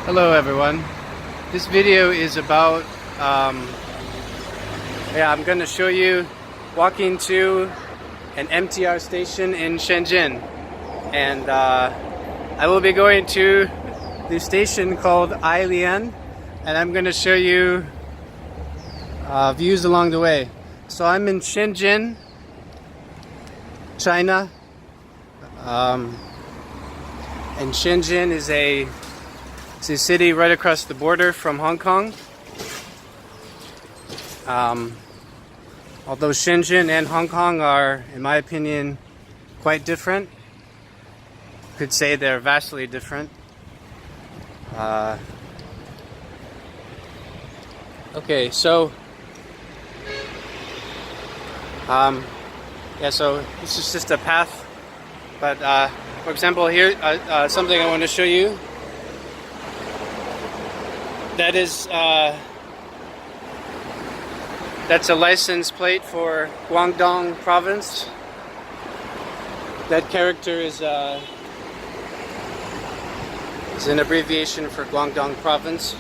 Hello everyone. This video is about I'm going to show you walking to an MTR station in Shenzhen, and I will be going to the station called Ailian, and I'm going to show you views along the way. So I'm in Shenzhen, China, and Shenzhen is it's a city right across the border from Hong Kong. Although Shenzhen and Hong Kong are, in my opinion, quite different. Could say they're vastly different. Okay, so so this is just a path, but for example here, something I want to show you. That is that's a license plate for Guangdong province. That character is an abbreviation for Guangdong province.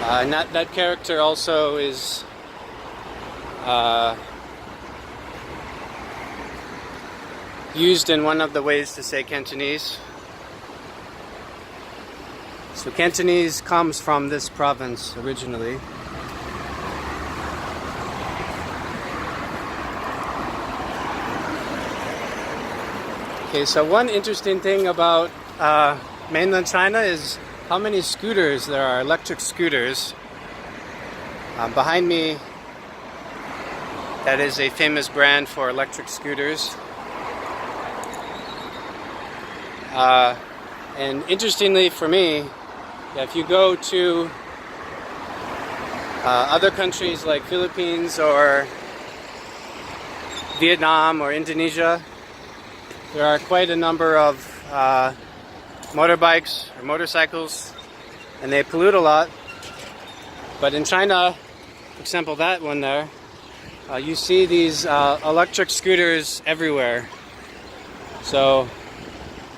And that character also is used in one of the ways to say Cantonese. So Cantonese comes from this province originally. Okay, so one interesting thing about mainland China is how many scooters there are, electric scooters. Behind me, that is a famous brand for electric scooters. And interestingly for me, if you go to other countries like Philippines or Vietnam or Indonesia, there are quite a number of motorbikes or motorcycles, and they pollute a lot. But in China, for example, that one there, you see these electric scooters everywhere. So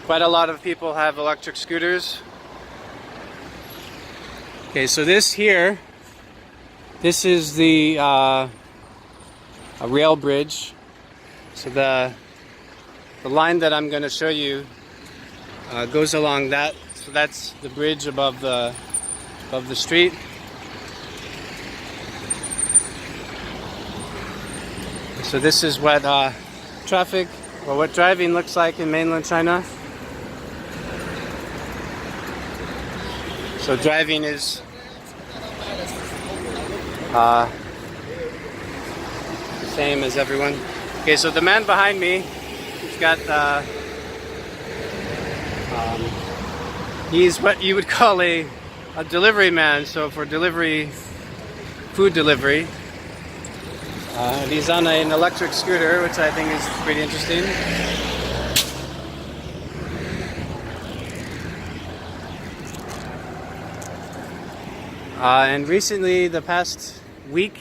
quite a lot of people have electric scooters. Okay, so this is the a rail bridge. So the line that I'm going to show you goes along that. So that's the bridge above the street. So this is what traffic or what driving looks like in mainland China. So driving is the same as everyone. Okay, so the man behind me, he's got he's what you would call a delivery man. So for delivery, food delivery, he's on an electric scooter, which I think is pretty interesting. And recently, the past week,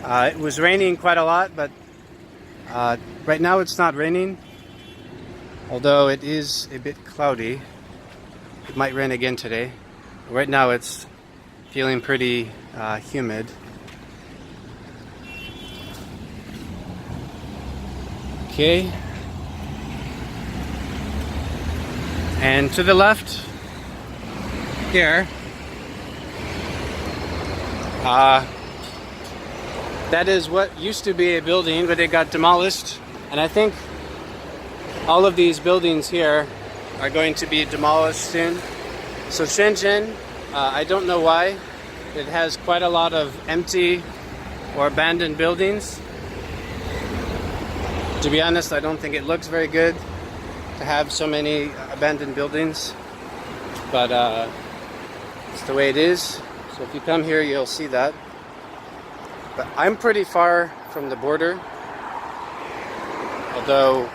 it was raining quite a lot, but right now it's not raining, although it is a bit cloudy. It might rain again today. Right now it's feeling pretty humid. Okay. And to the left here, that is what used to be a building, but it got demolished. And I think all of these buildings here are going to be demolished soon. So Shenzhen, I don't know why, it has quite a lot of empty or abandoned buildings. To be honest, I don't think it looks very good to have so many abandoned buildings, but it's the way it is. So if you come here, you'll see that. But I'm pretty far from the border, although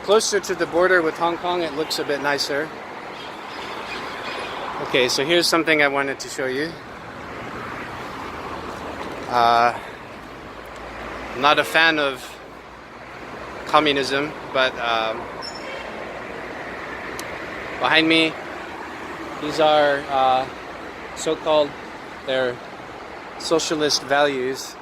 closer to the border with Hong Kong, it looks a bit nicer. Okay, so here's something I wanted to show you. I'm not a fan of communism, but behind me, these are so-called their socialist values.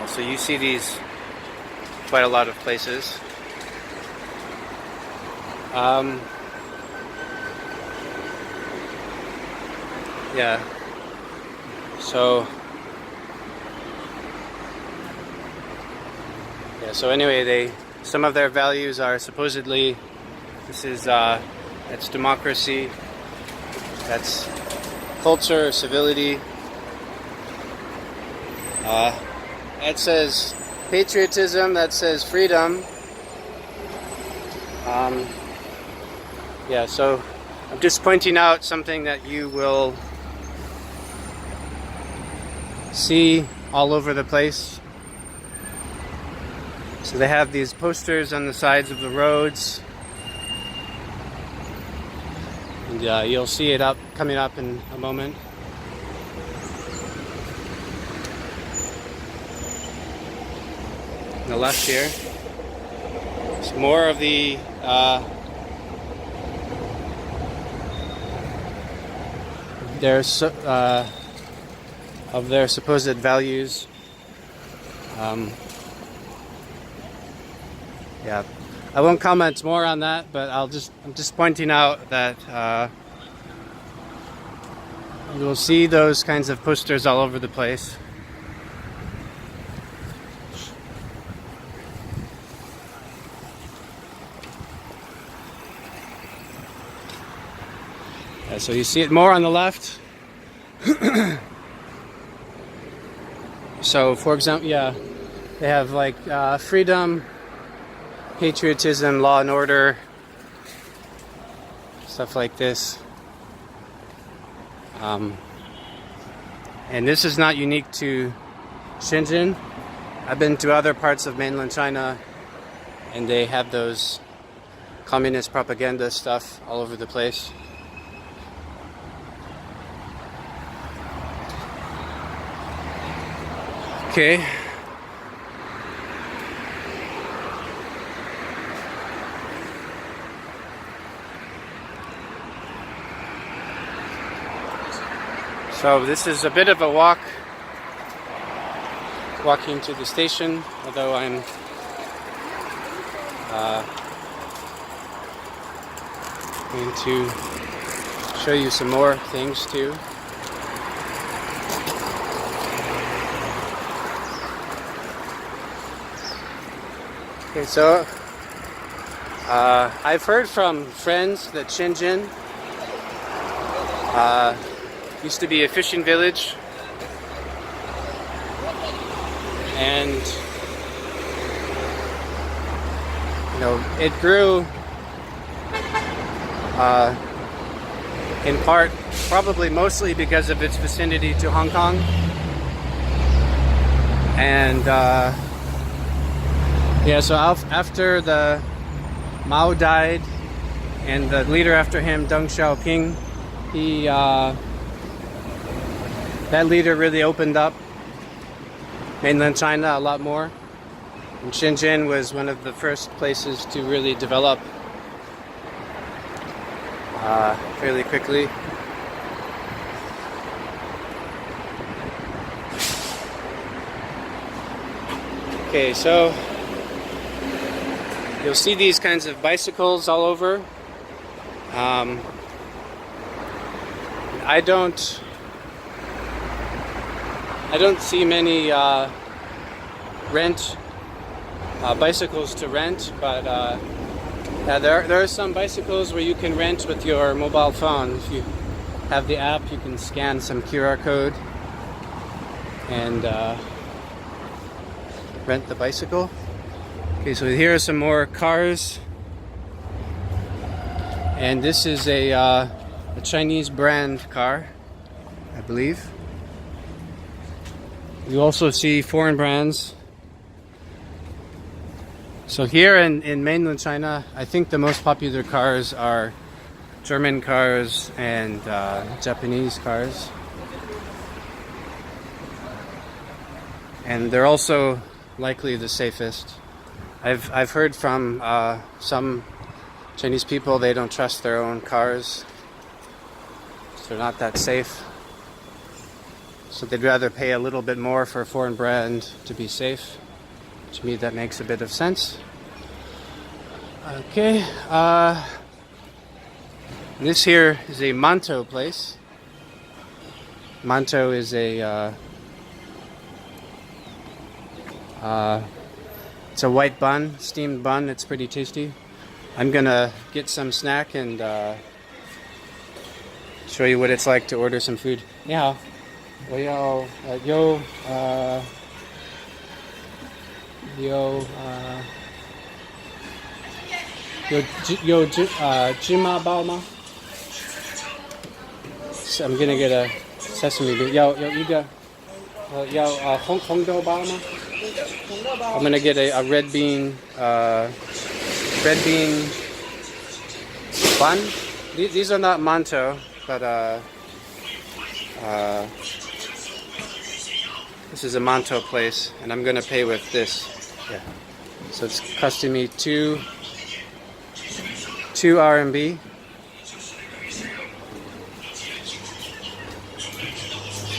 So you see these quite a lot of places. Yeah. So anyway, some of their values are supposedly, this is that's democracy, that's culture, civility. That says patriotism, that says freedom. Yeah, so I'm just pointing out something that you will see all over the place. So they have these posters on the sides of the roads, and you'll see it coming up in a moment. On the left here, it's more of the of their supposed values. Yeah, I won't comment more on that, but I'm just pointing out that you'll see those kinds of posters all over the place. Yeah, so you see it more on the left. So, for example, yeah, they have like freedom, patriotism, law and order, stuff like this. And this is not unique to Shenzhen. I've been to other parts of mainland China, and they have those communist propaganda stuff all over the place. Okay. So this is a bit of a walking to the station, although I'm going to show you some more things too. Okay, so I've heard from friends that Shenzhen used to be a fishing village, and it grew in part, probably mostly because of its vicinity to Hong Kong, and yeah, so after the Mao died, and the leader after him, Deng Xiaoping, that leader really opened up mainland China a lot more. And Shenzhen was one of the first places to really develop fairly quickly. Okay, so you'll see these kinds of bicycles all over. I don't see many bicycles to rent, but yeah, there are some bicycles where you can rent with your mobile phone. If you have the app, you can scan some QR code and rent the bicycle. Okay, so here are some more cars, and this is a Chinese brand car, I believe. You also see foreign brands. So here in mainland China, I think the most popular cars are German cars and Japanese cars. and they're also likely the safest. I've heard from some Chinese people they don't trust their own cars, so they're not that safe. So they'd rather pay a little bit more for a foreign brand to be safe. To me, that makes a bit of sense. Okay, this here is a mantou place. Mantou is a it's a white bun, steamed bun. It's pretty tasty. I'm gonna get some snack and show you what it's like to order some food. 你好，我要有芝麻包吗？ So I'm gonna get a sesame bean. 要一个红豆包吗？ I'm gonna get a red bean bun. These are not mantou, but this is a mantou place, and I'm gonna pay with this. Yeah. So it's costing me two RMB.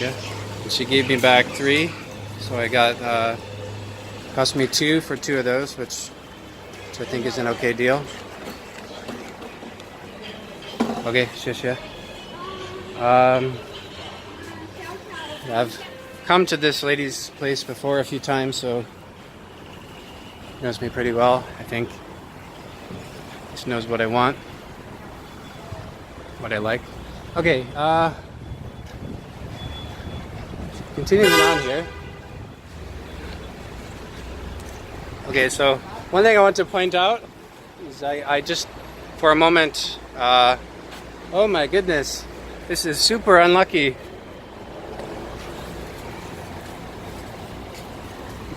Yeah. And she gave me back 3, so I got cost me 2 for 2 of those, which I think is an okay deal. Okay, 谢谢. I've come to this lady's place before a few times, so she knows me pretty well, I think. She knows what I want, what I like. Okay, continuing on here. Okay, so one thing I want to point out is I just, for a moment, oh my goodness, this is super unlucky.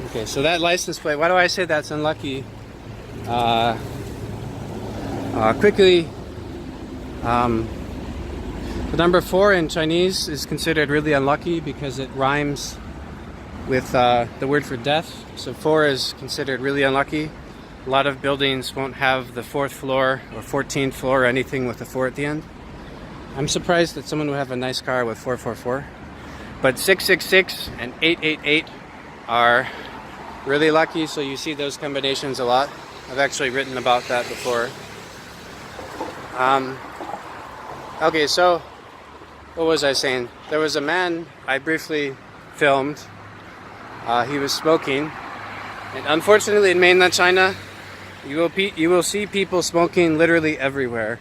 Okay, so that license plate, why do I say that's unlucky? Quickly, the number 4 in Chinese is considered really unlucky because it rhymes with the word for death. So 4 is considered really unlucky. A lot of buildings won't have the 4th floor or 14th floor or anything with a 4 at the end. I'm surprised that someone would have a nice car with 444. But 666 and 888 are really lucky, so you see those combinations a lot. I've actually written about that before. Okay, so what was I saying? There was a man I briefly filmed. He was smoking, and unfortunately in mainland China, you will see people smoking literally everywhere.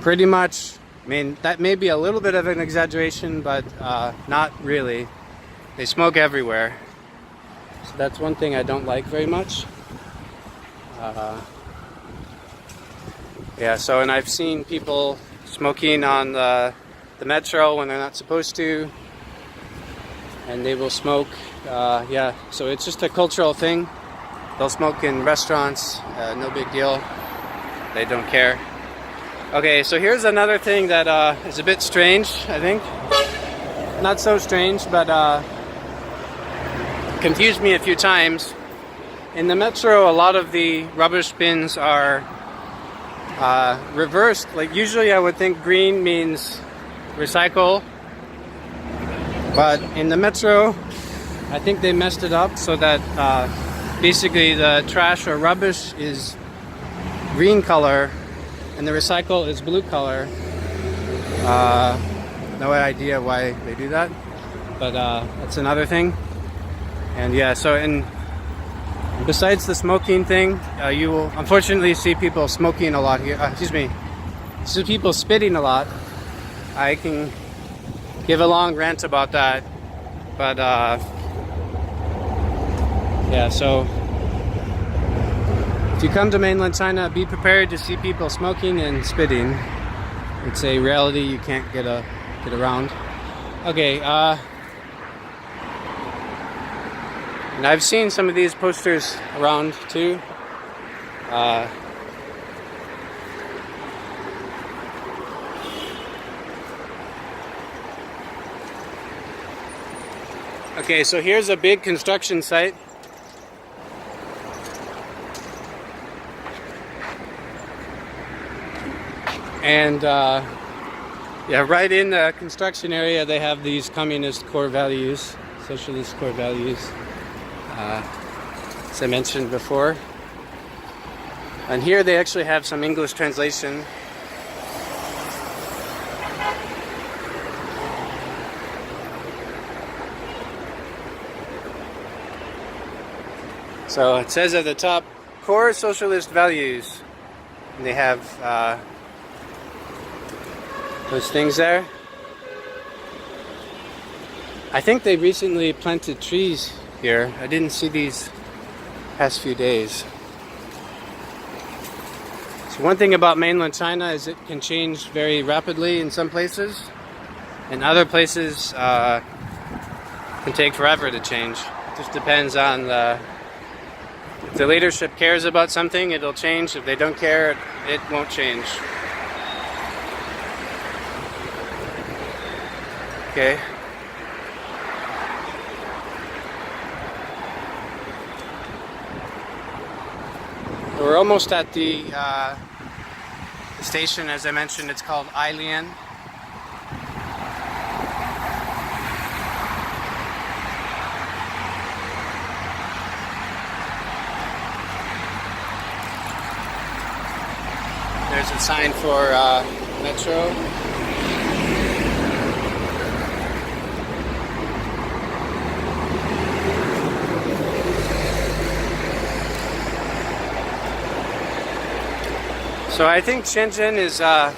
Pretty much, I mean, that may be a little bit of an exaggeration, but not really. They smoke everywhere. So that's one thing I don't like very much. Yeah, so, and I've seen people smoking on the metro when they're not supposed to, and they will smoke. Yeah, so it's just a cultural thing. They'll smoke in restaurants, no big deal. They don't care. Okay, so here's another thing that is a bit strange, I think. Not so strange, but confused me a few times. In the metro, a lot of the rubbish bins are reversed. Like usually I would think green means recycle, but in the metro I think they messed it up so that basically the trash or rubbish is green color and the recycle is blue color. No idea why they do that, but that's another thing. And yeah, so besides the smoking thing, you will unfortunately see people smoking a lot here. See people spitting a lot. I can give a long rant about that, but yeah, so if you come to mainland China, be prepared to see people smoking and spitting. It's a reality you can't get around. Okay, and I've seen some of these posters around too. Okay, so here's a big construction site. And yeah, right in the construction area they have these communist core values, socialist core values, as I mentioned before. And here they actually have some English translation. So it says at the top, core socialist values. And they have those things there. I think they recently planted trees here. I didn't see these past few days. So one thing about mainland China is it can change very rapidly in some places. In other places, can take forever to change. It just depends on if the leadership cares about something, it'll change. If they don't care, it won't change. Okay. We're almost at the station. As I mentioned, it's called Ailian. There's a sign for metro. So I think Shenzhen is an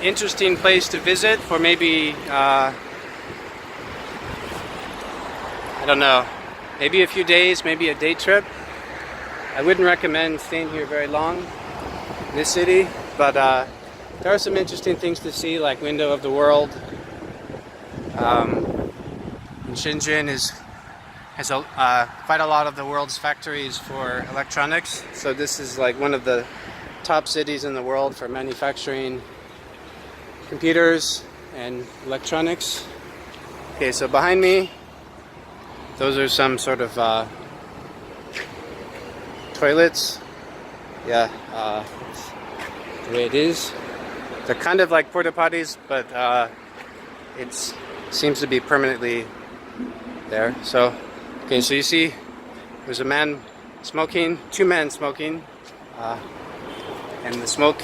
interesting place to visit for maybe, I don't know, maybe a few days, maybe a day trip. I wouldn't recommend staying here very long in this city, but there are some interesting things to see, like Window of the World. And Shenzhen has quite a lot of the world's factories for electronics, so this is like one of the top cities in the world for manufacturing computers and electronics. Okay, so behind me, those are some sort of toilets. Yeah, the way it is. They're kind of like porta potties, but it seems to be permanently there. So, okay, so you see there's a man smoking, two men smoking, and the smoke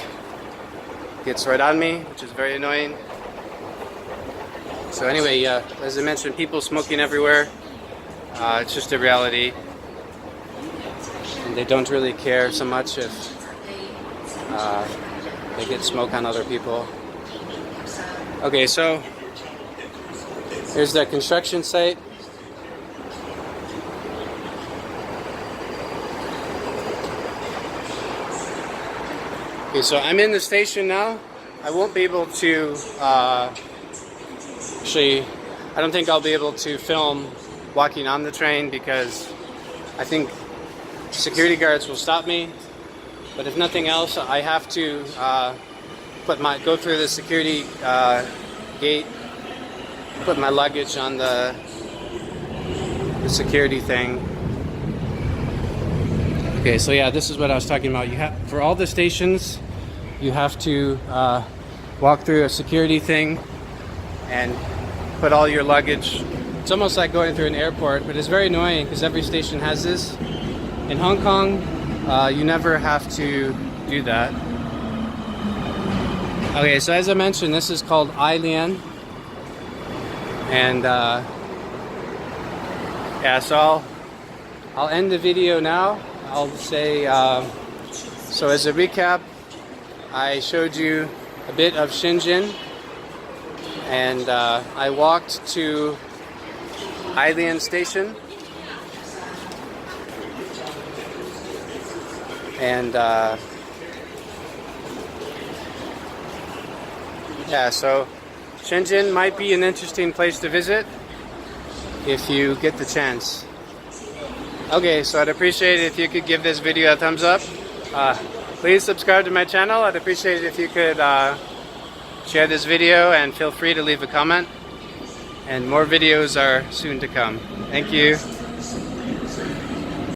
gets right on me, which is very annoying. So anyway, as I mentioned, people smoking everywhere. It's just a reality. And they don't really care so much if they get smoke on other people. Okay, so here's the construction site. Okay, so I'm in the station now. I won't be able to, actually, I don't think I'll be able to film walking on the train because I think security guards will stop me. But if nothing else, I have to go through the security gate, put my luggage on the security thing. Okay, so yeah, this is what I was talking about. You have, for all the stations, you have to walk through a security thing and put all your luggage. It's almost like going through an airport, but it's very annoying because every station has this. In Hong Kong, you never have to do that. Okay, so as I mentioned, this is called Ailian. And yeah, so I'll end the video now. I'll say, so as a recap, I showed you a bit of Shenzhen, and I walked to Ailian Station, and yeah, so Shenzhen might be an interesting place to visit if you get the chance. Okay, so I'd appreciate it if you could give this video a thumbs up. Please subscribe to my channel. I'd appreciate it if you could share this video, and feel free to leave a comment. and more videos are soon to come. Thank you.